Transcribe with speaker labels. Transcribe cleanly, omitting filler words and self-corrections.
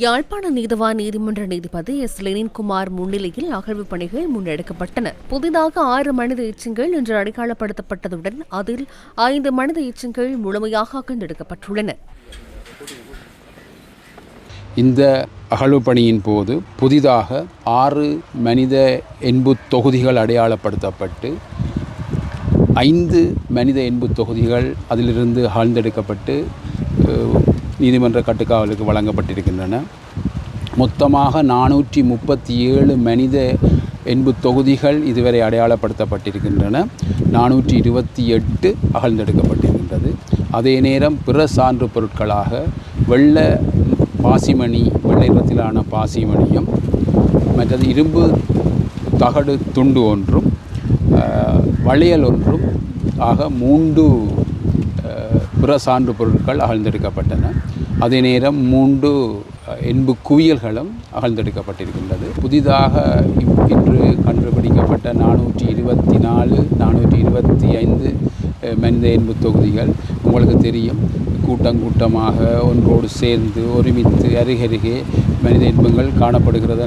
Speaker 1: யாழ்ப்பாண நீதவான் நீதிமன்ற நீதிபதி எஸ் லெனின்குமார் முன்னிலையில் அகழ்வு பணிகள் முன்னெடுக்கப்பட்டன. புதிதாக 6 மனித எச்சங்கள் இன்று அடையாளப்படுத்தப்பட்டதுடன் அதில் 5 மனித எச்சங்கள் முழுமையாக அகழ்ந்தெடுக்கப்பட்டுள்ளன.
Speaker 2: இந்த அகழ்வு பணியின் போது புதிதாக 6 மனித எண்பு தொகுதிகள் அடையாளப்படுத்தப்பட்டு 5 மனித எண்பு தொகுதிகள் அதிலிருந்து அகழ்ந்தெடுக்கப்பட்டு நீதிமன்ற கட்டுக்காவலுக்கு வழங்கப்பட்டிருக்கின்றன. மொத்தமாக 437 மனித எண்பு தொகுதிகள் இதுவரை அடையாளப்படுத்தப்பட்டிருக்கின்றன. 428 அகழ்ந்தெடுக்கப்பட்டிருக்கின்றது. அதே நேரம் பிற சான்று பொருட்களாக வெள்ளை நிறத்திலான பாசிமணியும் மற்றது இரும்பு தகடு துண்டு ஒன்றும் வளையல் ஒன்றும் ஆக 3 பிற சான்று பொருட்கள் அகழ்ந்தெடுக்கப்பட்டன. அதே நேரம் 3 எண்பு குவியல்களும் அகழ்ந்தெடுக்கப்பட்டிருக்கின்றது. புதிதாக இன்று கண்டுபிடிக்கப்பட்ட 424, 425 மனித எண்பு தொகுதிகள் உங்களுக்கு தெரியும். கூட்டமாக ஒன்றோடு சேர்ந்து ஒருமித்து அருகருகே மனித எண்புகள் காணப்படுகிறது.